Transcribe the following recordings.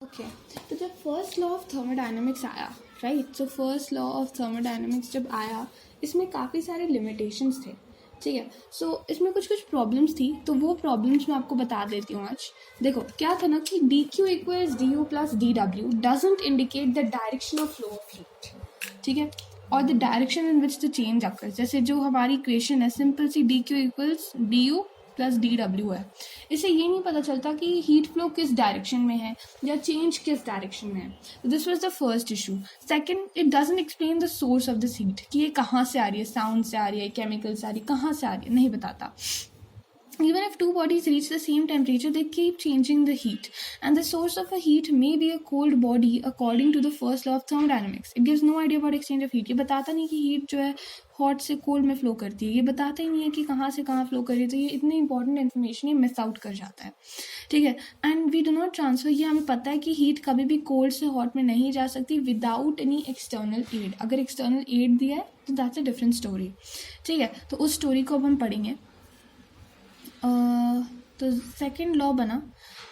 Okay तो जब first law of thermodynamics आया, right, so first law of thermodynamics जब आया, इसमें काफ़ी सारे लिमिटेशंस थे, ठीक है। सो इसमें कुछ कुछ प्रॉब्लम्स थी, तो वो प्रॉब्लम्स मैं आपको बता देती हूँ आज। देखो क्या था ना कि D Q equals D U plus D W doesn't indicate the direction of flow of heat, ठीक है, और the direction in which the change occurs. जैसे जो हमारी इक्वेशन है सिंपल सी, D Q equals D U plus D W है, इससे ये नहीं पता चलता कि हीट फ्लो किस डायरेक्शन में है या चेंज किस डायरेक्शन में है। This was the first issue. Second, it doesn't explain the source of this heat, कि ये कहाँ से आ रही है, साउंड से आ रही है, केमिकल से आ रही है, कहाँ से आ रही है, नहीं बताता। Even if two bodies reach the same temperature, they keep changing the heat. And the source of a heat may be a cold body according to the first law of thermodynamics. It gives no idea about exchange of heat. ये बताता नहीं कि heat जो है hot से cold में flow करती है, ये बताता ही नहीं है कि कहाँ से कहाँ फ्लो कर रही है। तो ये इतनी इंपॉर्टेंट इन्फॉर्मेशन ये मिस आउट कर जाता है, ठीक है। And we do not transfer, ये हमें पता है कि हीट कभी भी कोल्ड से हॉट में नहीं जा सकती विदाउट एनी एक्सटर्नल एड। अगर एक्सटर्नल एड दिया है तो दैट्स अ डिफरेंट स्टोरी, ठीक है। तो उस स्टोरी को अब हम पढ़ेंगे। तो सेकंड लॉ बना,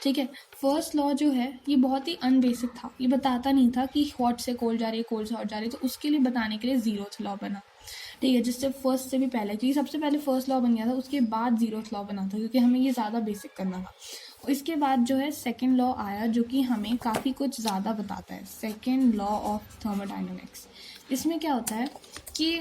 ठीक है। फर्स्ट लॉ जो है ये बहुत ही अनबेसिक था, ये बताता नहीं था कि हॉट से कोल्ड जा रही है, कोल्ड से हॉट जा रही है। तो उसके लिए बताने के लिए जीरोथ लॉ बना, ठीक है, जिससे फर्स्ट से भी पहले, क्योंकि सबसे पहले फर्स्ट लॉ बन गया था, उसके बाद जीरोथ लॉ बना था, क्योंकि हमें ये ज़्यादा बेसिक करना था। इसके बाद जो है सेकेंड लॉ आया, जो कि हमें काफ़ी कुछ ज़्यादा बताता है। सेकेंड लॉ ऑफ थर्मोडायनेमिक्स, इसमें क्या होता है कि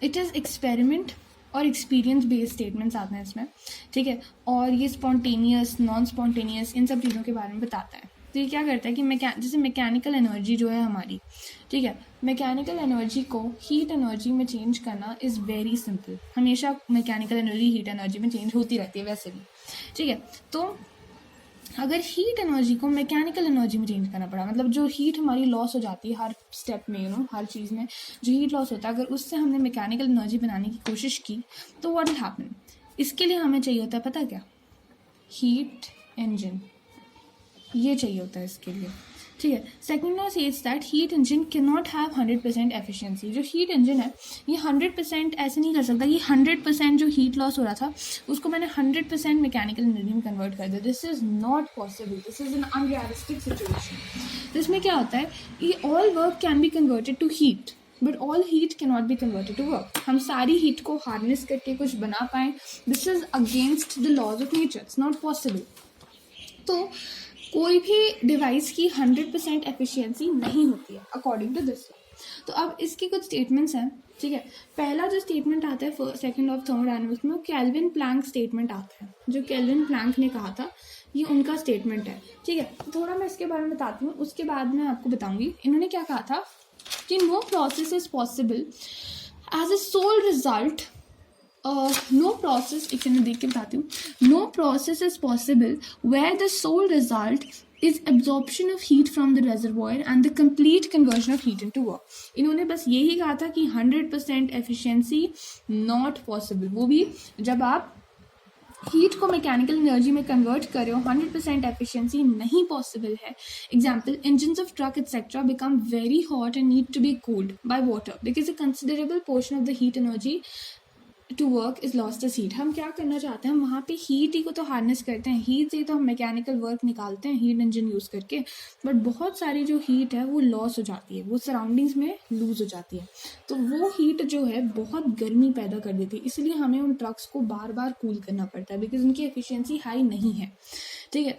इट इज़ एक्सपेरिमेंट और एक्सपीरियंस बेस्ड स्टेटमेंट्स आते हैं इसमें, ठीक है। और ये स्पॉन्टेनियस, नॉन स्पॉन्टेनियस, इन सब चीज़ों के बारे में बताता है। तो ये क्या करता है कि जैसे मैकेनिकल एनर्जी जो है हमारी, ठीक है, मैकेनिकल एनर्जी को हीट एनर्जी में चेंज करना इज़ वेरी सिंपल। हमेशा मैकेनिकल एनर्जी हीट एनर्जी में चेंज होती रहती है वैसे भी, ठीक है। तो अगर हीट एनर्जी को मैकेनिकल एनर्जी में चेंज करना पड़ा, मतलब जो हीट हमारी लॉस हो जाती है हर स्टेप में, हर चीज़ में जो हीट लॉस होता है, अगर उससे हमने मैकेनिकल एनर्जी बनाने की कोशिश की तो व्हाट विल हैपन। इसके लिए हमें चाहिए होता है, पता क्या, हीट इंजन, ये चाहिए होता है इसके लिए, ठीक है। Second law says that heat engine can not have 100% efficiency. जो हीट इंजन है ये 100% ऐसे नहीं कर सकता कि 100% जो हीट लॉस हो रहा था उसको मैंने 100% मैकेनिकल एनर्जी में कन्वर्ट कर दिया। This is not possible, this is an unrealistic situation. तो इसमें क्या होता है कि all work can be converted to heat but all heat can not be converted to work. हम सारी हीट को हार्नेस करके कुछ बना पाएँ, this is against the laws of nature, it's not possible. तो कोई भी डिवाइस की 100% एफिशिएंसी नहीं होती है अकॉर्डिंग टू दिस। तो अब इसकी कुछ स्टेटमेंट्स हैं, ठीक है। पहला जो स्टेटमेंट आता है सेकंड ऑफ थर्मोडायनेमिक्स में, वो केल्विन प्लैंक स्टेटमेंट आता है। जो केल्विन प्लैंक ने कहा था ये उनका स्टेटमेंट है, ठीक है। थोड़ा मैं इसके बारे में बताती हूँ, उसके बाद मैं आपको बताऊँगी इन्होंने क्या कहा था कि no process is possible as a sole result, no process, एक मैं देख के बताती हूँ, no process is possible where the sole result is absorption of heat from the reservoir and the complete conversion of heat into work. इन्होंने बस यही कहा था कि 100% एफिशिएंसी नॉट पॉसिबल, वो भी जब आप हीट को मैकेनिकल एनर्जी में कन्वर्ट कर रहे हो, 100% एफिशिएंसी नहीं पॉसिबल है। Example, engines of truck etcetera become very hot and need to be cooled by water because a considerable portion of the heat energy to work is lost as heat. हम क्या करना चाहते हैं, हम वहाँ पे हीट ही को तो हार्नेस करते हैं, हीट से ही तो हम मैकेनिकल वर्क निकालते हैं हीट इंजन यूज़ करके, बट बहुत सारी जो हीट है वो लॉस हो जाती है, वो सराउंडिंग्स में लूज हो जाती है। तो वो हीट जो है बहुत गर्मी पैदा कर देती है, इसलिए हमें उन ट्रक्स को बार बार कूल करना पड़ता है बिकॉज उनकी एफिशिएंसी हाई नहीं है, ठीक है।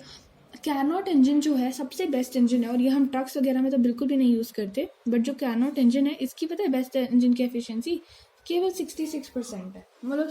कैरनॉट इंजन जो है सबसे बेस्ट इंजन है, और ये हम ट्रक्स वगैरह में तो बिल्कुल भी नहीं यूज़ करते, बट जो कैरनॉट इंजन है इसकी पता है बेस्ट इंजन की एफिशिएंसी केवल 66% है। मतलब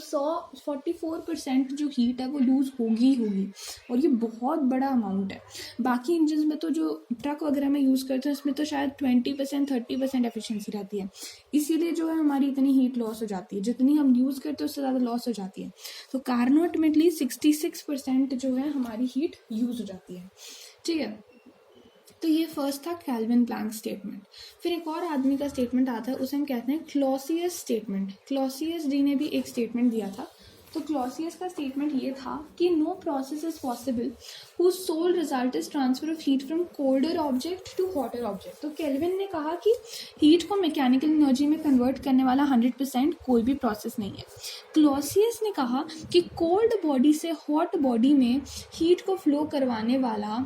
44% जो हीट है वो लूज़ होगी, और ये बहुत बड़ा अमाउंट है। बाकी इंजन में तो जो ट्रक वगैरह में यूज़ करते हैं उसमें तो शायद 20% 30% एफिशिएंसी रहती है, इसीलिए जो है हमारी इतनी हीट लॉस हो जाती है, जितनी हम यूज़ करते हैं उससे ज़्यादा लॉस हो जाती है। तो कार्नोट में एटलीस्ट 66% जो है हमारी हीट यूज़ हो जाती है, ठीक है। तो ये फर्स्ट था केल्विन प्लैंक स्टेटमेंट। फिर एक और आदमी का स्टेटमेंट आता है, उसे हम कहते हैं क्लॉसियस स्टेटमेंट। क्लॉसियस डी ने भी एक स्टेटमेंट दिया था। तो क्लॉसियस का स्टेटमेंट ये था कि no process is possible whose sole result is transfer of heat from colder object to hotter object. तो केल्विन ने कहा कि हीट को मैकेनिकल एनर्जी में कन्वर्ट करने वाला 100% कोई भी प्रोसेस नहीं है। क्लॉसियस ने कहा कि कोल्ड बॉडी से हॉट बॉडी में हीट को फ्लो करवाने वाला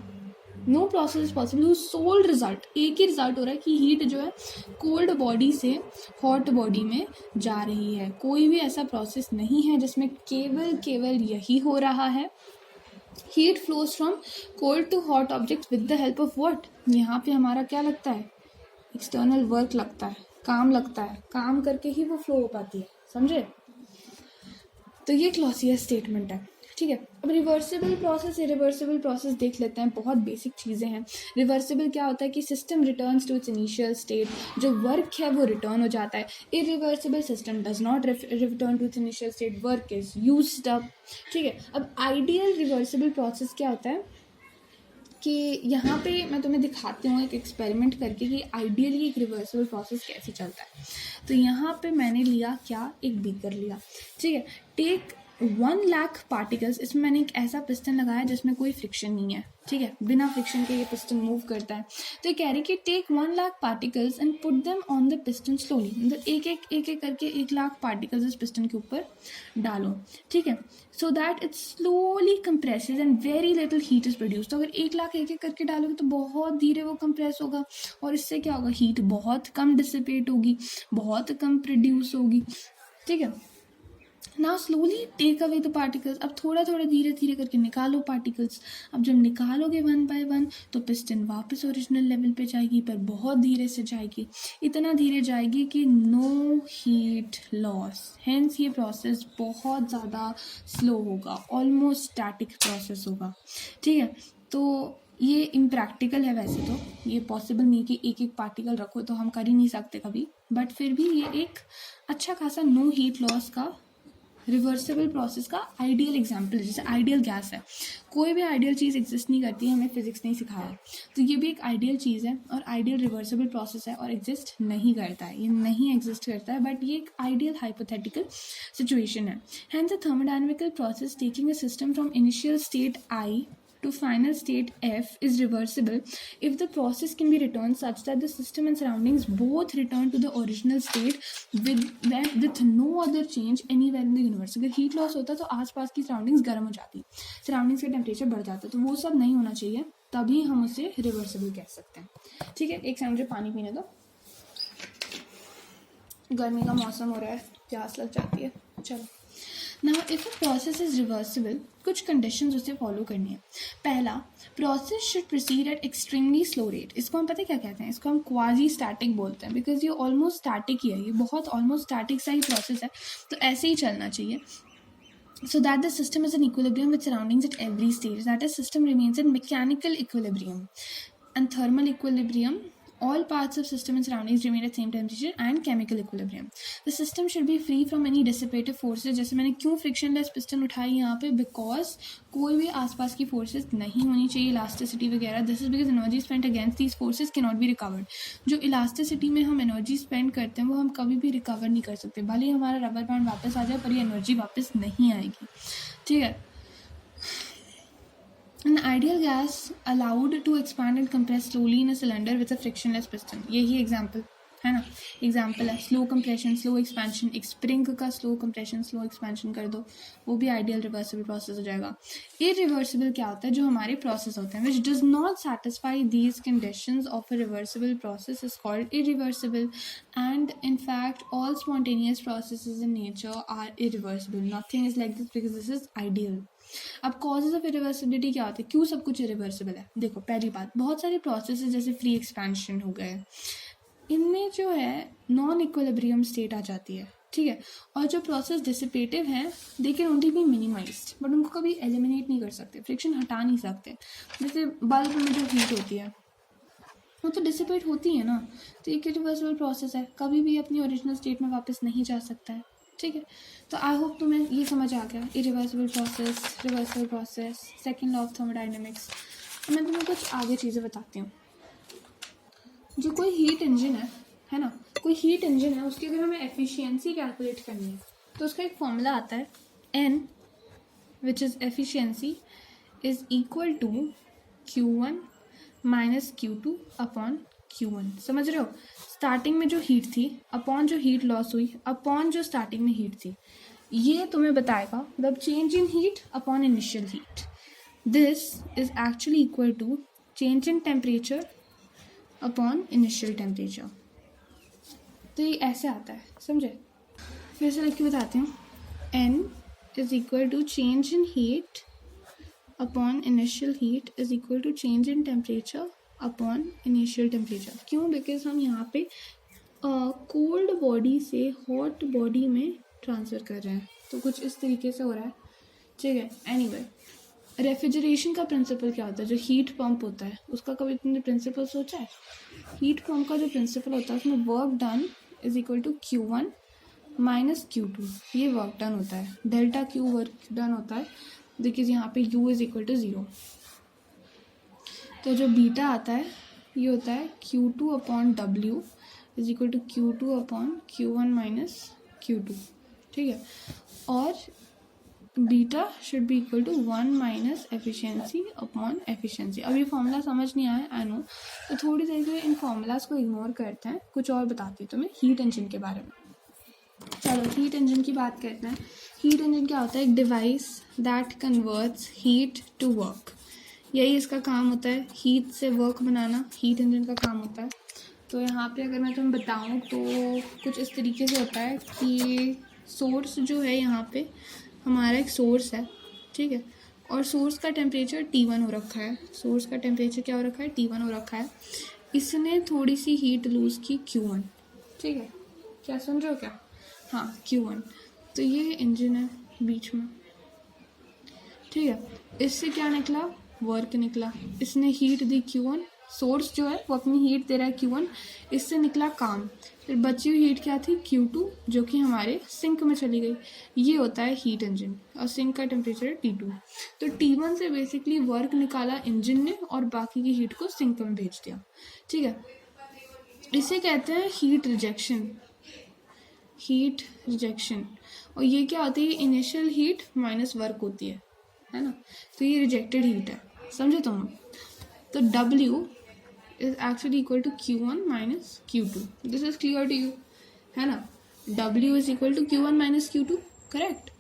no process is possible whose sole result, एक ही रिजल्ट हो रहा है कि हीट जो है कोल्ड बॉडी से हॉट बॉडी में जा रही है। कोई भी ऐसा प्रोसेस नहीं है जिसमें केवल यही हो रहा है। Heat flows from cold to hot object with the help of what, यहाँ पे हमारा क्या लगता है, एक्सटर्नल वर्क लगता है, काम लगता है, काम करके ही वो फ्लो हो पाती है, समझे। तो ये क्लॉसियस स्टेटमेंट है, ठीक है। अब रिवर्सिबल प्रोसेस, इरिवर्सिबल प्रोसेस देख लेते हैं, बहुत बेसिक चीज़ें हैं। रिवर्सिबल क्या होता है कि system returns to its initial state, जो वर्क है वो रिटर्न हो जाता है। Irreversible system does not return to its initial state, work is used up, ठीक है। अब आइडियल रिवर्सिबल प्रोसेस क्या होता है कि यहाँ पे मैं तुम्हें दिखाती हूँ एक एक्सपेरिमेंट करके कि आइडियली एक रिवर्सिबल प्रोसेस कैसे चलता है। तो यहाँ पे मैंने लिया क्या, एक बीकर लिया, ठीक है। टेक 1 लाख पार्टिकल्स, इसमें मैंने एक ऐसा पिस्टन लगाया जिसमें कोई फ्रिक्शन नहीं है, ठीक है, बिना फ्रिक्शन के ये पिस्टन मूव करता है। तो ये कह रही कि take 1 lakh particles and put them on the piston slowly, मतलब एक एक करके 1 लाख पार्टिकल्स इस पिस्टन के ऊपर डालो, ठीक है, so that it slowly compresses and very little heat is produced. तो अगर 1 लाख एक करके डालोगे तो बहुत धीरे वो कंप्रेस होगा, और इससे क्या होगा, हीट बहुत कम डिसिपेट होगी, बहुत कम प्रोड्यूस होगी, ठीक है। ना slowly take away the particles, अब थोड़ा धीरे करके निकालो पार्टिकल्स। अब जब निकालोगे 1 बाय 1 तो पिस्टन वापस ओरिजिनल लेवल पे जाएगी, पर बहुत धीरे से जाएगी, इतना धीरे जाएगी कि नो हीट लॉस, हेंस ये प्रोसेस बहुत ज़्यादा स्लो होगा, ऑलमोस्ट स्टैटिक प्रोसेस होगा, ठीक है। तो ये इम्प्रैक्टिकल है, वैसे तो ये पॉसिबल नहीं कि एक पार्टिकल रखो, तो हम कर ही नहीं सकते कभी, बट फिर भी ये एक अच्छा खासा नो हीट लॉस का रिवर्सिबल प्रोसेस का आइडियल एग्जाम्पल है। जैसे आइडियल गैस है, कोई भी आइडियल चीज़ एग्जिस्ट नहीं करती है, हमें फिजिक्स नहीं सिखाया, तो ये भी एक आइडियल चीज़ है और आइडियल रिवर्सिबल प्रोसेस है और एग्जिस्ट नहीं करता है, ये नहीं एग्जिस्ट करता है, बट ये एक आइडियल हाइपोथेटिकल सिचुएशन है। Hence a thermodynamical process taking a system from initial state I to final state F is reversible if the process can be returned such that the system and surroundings both return to the original state with no other change anywhere in the universe। अगर heat loss होता तो आसपास की surroundings गर्म हो जाती, surroundings का temperature बढ़ जाता, तो वो सब नहीं होना चाहिए, तभी हम उसे रिवर्सिबल कह सकते हैं, ठीक है। एक सेकंड मुझे पानी पीने दो, गर्मी का मौसम हो रहा है, प्यास लग जाती है। चलो, now if a process is reversible, कुछ कंडीशंस उसे फॉलो करनी है। पहला, process should proceed at extremely slow rate. इसको हम पता है क्या कहते हैं, इसको हम क्वाजी स्टैटिक बोलते हैं, बिकॉज ये ऑलमोस्ट स्टैटिक ही है, ये बहुत ऑलमोस्ट स्टैटिक सा ही प्रोसेस है, तो ऐसे ही चलना चाहिए। So that the system is in equilibrium with surroundings at every stage, that is system remains in mechanical equilibrium and thermal equilibrium, all parts of system and surroundings remain at same temperature and chemical equilibrium। The system should be free from any dissipative forces। जैसे मैंने क्यों frictionless piston उठाई यहाँ पे, because कोई भी आसपास की forces नहीं होनी चाहिए, elasticity वगैरह। This is because energy spent against these forces cannot be recovered। जो elasticity में हम energy spend करते हैं वो हम कभी भी recover नहीं कर सकते, भले ही हमारा rubber band वापस आ जाए पर ये energy वापस नहीं आएगी, ठीक है। An ideal gas allowed to expand and compress slowly in a cylinder with a frictionless piston। यही एग्जाम्पल है ना, एग्जाम्पल है। स्लो कंप्रेशन, स्लो एक्सपेंशन, एक स्प्रिंग का स्लो कंप्रेशन स्लो एक्सपेंशन कर दो, वो भी आइडियल रिवर्सिबल प्रोसेस हो जाएगा। इरिवर्सिबल क्या होता है, जो हमारे प्रोसेस होते हैं which does not satisfy these conditions of a reversible process is called irreversible, and in fact all spontaneous processes in nature are irreversible, nothing is like this because this is ideal. अब causes of irreversibility क्या होते हैं, क्यों सब कुछ irreversible है। देखो, पहली बात, बहुत सारे प्रोसेस जैसे फ्री एक्सपेंशन हो गए, इनमें जो है नॉन इक्विलिब्रियम स्टेट आ जाती है, ठीक है। और जो प्रोसेस डिसिपेटिव हैं they can only be minimized, but उनको कभी एलिमिनेट नहीं कर सकते, फ्रिक्शन हटा नहीं सकते। जैसे बल्ब में जो हीट होती है वो तो डिसिपेट होती है ना, तो एक इरिवर्सिबल प्रोसेस है, कभी भी अपनी ओरिजिनल स्टेट में वापस नहीं जा सकता है, ठीक है। तो आई होप तुम्हें ये समझ आ गया, irreversible process, reversible process, second law of thermodynamics. मैं तुम्हें कुछ आगे चीज़ें बताती हूँ। जो कोई हीट इंजन है ना, कोई हीट इंजन है, उसकी अगर हमें एफिशिएंसी कैलकुलेट करनी है तो उसका एक फॉर्मूला आता है, N which is efficiency is equal to Q1 minus Q2 upon Q1। समझ रहे हो, स्टार्टिंग में जो हीट थी अपॉन जो हीट लॉस हुई अपॉन जो स्टार्टिंग में हीट थी, ये तुम्हें बताएगा the change in heat upon initial heat. This is actually equal to change in temperature upon initial temperature. तो ये ऐसे आता है, समझे? फिर से लिख के बताती हूँ। N is equal to change in heat upon initial heat is equal to change in temperature upon initial temperature. क्यों? बिकॉज हम यहाँ पे कोल्ड बॉडी से हॉट बॉडी में ट्रांसफ़र कर रहे हैं, तो कुछ इस तरीके से हो रहा है, ठीक है। एनीवे, रेफ्रिजरेशन का प्रिंसिपल क्या होता है? जो हीट पंप होता है उसका कभी तुमने प्रिंसिपल सोचा है? हीट पंप का जो प्रिंसिपल होता है उसमें work done is equal to Q1 minus Q2, ये वर्क डन होता है। डेल्टा Q वर्क डन होता है, बिकॉज यहाँ पे U इज इक्वल टू 0। तो जो बीटा आता है ये होता है Q2 upon W is equal to Q2 upon Q1 minus Q2, ठीक है। और beta should be equal to 1 minus efficiency upon efficiency. अब ये फॉर्मूला समझ नहीं आया, आई नो, तो थोड़ी देर के लिए इन फॉर्मूलाज को इग्नोर करते हैं, कुछ और बताती हूँ तुम्हें हीट इंजन के बारे में। चलो हीट इंजन की बात करते हैं। हीट इंजन क्या होता है? एक device that converts heat to work, यही इसका काम होता है, हीट से वर्क बनाना हीट इंजन का काम होता है। तो यहाँ पे अगर मैं तुम्हें बताऊँ तो कुछ इस तरीके से होता है कि सोर्स जो है यहाँ पे हमारा एक सोर्स है, ठीक है, और सोर्स का टेम्परेचर T1 हो रखा है। सोर्स का टेम्परेचर क्या हो रखा है? T1 हो रखा है। इसने थोड़ी सी हीट लूज़ की Q1, ठीक है, क्या सुन रहे हो क्या? हाँ, Q1। तो ये इंजन है बीच में, ठीक है। इससे क्या निकला? वर्क निकला। इसने हीट दी Q1, सोर्स जो है वो अपनी हीट दे रहा है Q1, इससे निकला काम। फिर बची हुई हीट क्या थी? Q2, जो कि हमारे सिंक में चली गई। ये होता है हीट इंजन, और सिंक का टेम्परेचर है T2। तो T1 से बेसिकली वर्क निकाला इंजन ने और बाकी की हीट को सिंक में भेज दिया, ठीक है। इसे कहते हैं हीट रिजेक्शन। Heat rejection. और ये क्या होती है? इनिशियल हीट माइनस वर्क होती है ना। तो ये रिजेक्टेड हीट है, समझे तुम? तो W is actually equal to Q1 minus Q2. This is clear to you, है ना? W is equal to Q1 minus Q2, correct.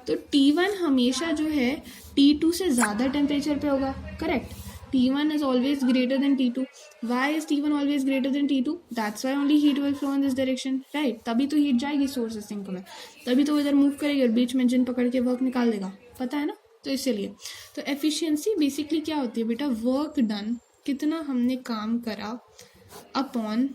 तो T1 हमेशा जो है T2 से ज़्यादा टेम्परेचर पे होगा, correct. T1 is always greater than T2. Why is T1 always greater than T2? That's why only heat will flow in this direction, right? तभी तो हीट जाएगी सोर्स से सिंक में, तभी तो इधर मूव करेगी और बीच में इंजन पकड़ के वर्क निकाल देगा, पता है ना? तो इसीलिए तो एफिशिएंसी बेसिकली क्या होती है बेटा? वर्क डन, कितना हमने काम करा, अपॉन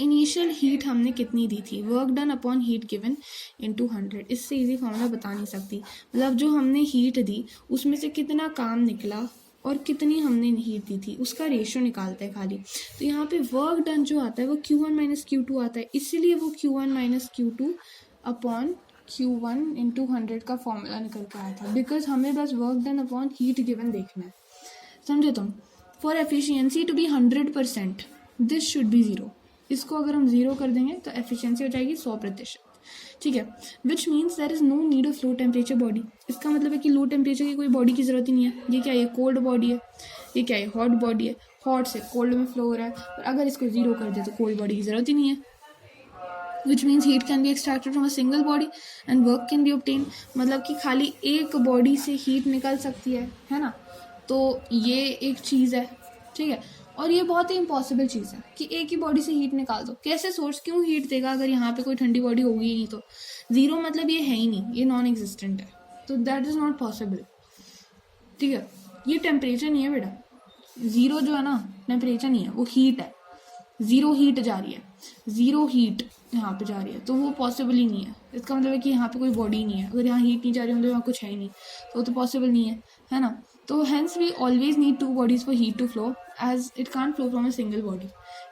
इनिशियल हीट हमने कितनी दी थी। Work done upon heat given into 100। इससे इजी फॉर्मूला बता नहीं सकती। मतलब जो हमने हीट दी उसमें से कितना काम निकला और कितनी हमने हीट दी थी, उसका रेशियो निकालते हैं खाली। तो यहाँ पे वर्क डन जो आता है वो Q1 माइनस Q2 आता है, इसीलिए वो Q1 minus Q2 upon Q1 into 100 का फॉर्मूला निकल के आया था, बिकॉज हमें बस work done upon heat given देखना है, समझे तुम? For efficiency to be 100%, this should be 0। इसको अगर हम 0 कर देंगे तो एफिशिएंसी हो जाएगी 100%, ठीक है। Which means there is no need of low temperature body. इसका मतलब है कि लो टेम्परेचर की कोई बॉडी की ज़रूरत ही नहीं है। ये क्या है? कोल्ड बॉडी है। ये क्या है? हॉट बॉडी है। हॉट से कोल्ड में फ्लो हो रहा है, और अगर इसको 0 कर दे तो कोल्ड बॉडी की ज़रूरत ही नहीं है। Which means heat can be extracted from a single body and work can B obtain. मतलब कि खाली एक बॉडी से हीट निकल सकती है ना। तो ये एक चीज़ है, ठीक है। और ये बहुत ही इम्पॉसिबल चीज़ है कि एक ही बॉडी से हीट निकाल दो। कैसे? सोर्स क्यों हीट देगा अगर यहाँ पे कोई ठंडी बॉडी होगी ही नहीं? तो 0 मतलब ये है ही नहीं, ये नॉन एग्जिस्टेंट है, तो दैट इज़ नॉट पॉसिबल, ठीक है। ये टेम्परेचर नहीं है बेटा, 0 जो है ना टेम्परेचर नहीं है, वो हीट है। 0 हीट जा रही है, 0 हीट यहाँ पे जा रही है, तो वो पॉसिबल ही नहीं है। इसका मतलब है कि यहाँ पे कोई बॉडी नहीं है। अगर यहाँ हीट नहीं जा रही मतलब यहाँ कुछ है ही नहीं, तो वो तो पॉसिबल नहीं है ना। तो hence we always need 2 bodies for heat to flow, as it can't flow from a single body,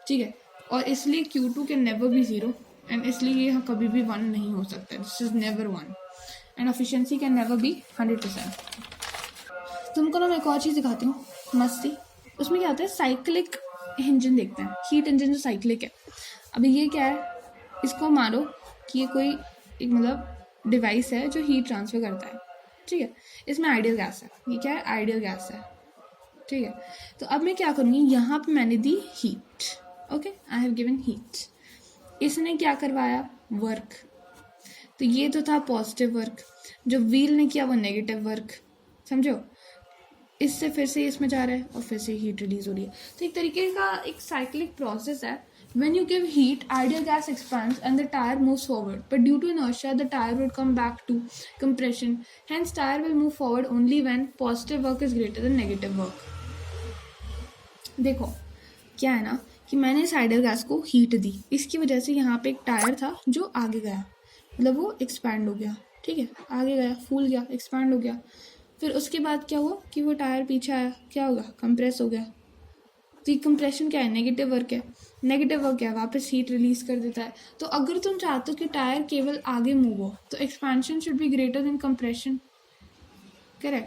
ठीक है। और इसलिए Q2 can never be 0, and इसलिए ये कभी भी 1 नहीं हो सकता। This is never 1, and efficiency can never be 100%। तुमको ना मैं एक और चीज़ दिखाती हूँ मस्ती। उसमें क्या होता है? साइक्लिक इंजन देखते हैं। हीट इंजन जो साइक्लिक है, अभी ये क्या है? इसको मानो कि ये कोई एक मतलब डिवाइस है जो हीट ट्रांसफ़र करता है, ठीक है। इसमें आइडियल गैस है। ये क्या है? आइडियल गैस है, ठीक है। तो अब मैं क्या करूँगी? यहाँ पे मैंने दी heat, okay, I have given heat. इसने क्या करवाया? वर्क। तो ये तो था पॉजिटिव वर्क। जो व्हील ने किया वो नेगेटिव वर्क, समझो। इससे फिर से इसमें जा रहा है और फिर से हीट रिलीज हो रही है। तो एक तरीके का एक साइक्लिक प्रोसेस है। When you give heat, ideal gas expands and the tire moves forward. But due to inertia, the tire would come back to compression. Hence, tire will move forward only when positive work is greater than negative work. देखो क्या है ना कि मैंने इस ideal gas को heat दी, इसकी वजह से यहाँ पे एक टायर था जो आगे गया, मतलब वो एक्सपैंड हो गया, ठीक है, आगे गया, फूल गया, एक्सपैंड हो गया। फिर उसके बाद क्या हुआ कि वो टायर पीछे आया, क्या होगा, कंप्रेस हो गया। तो ये कंप्रेशन क्या है, नेगेटिव वर्क है। नेगेटिव वर्क क्या है, वापस हीट रिलीज कर देता है। तो अगर तुम चाहते हो कि टायर केवल आगे मूव हो तो expansion should be greater than compression, correct.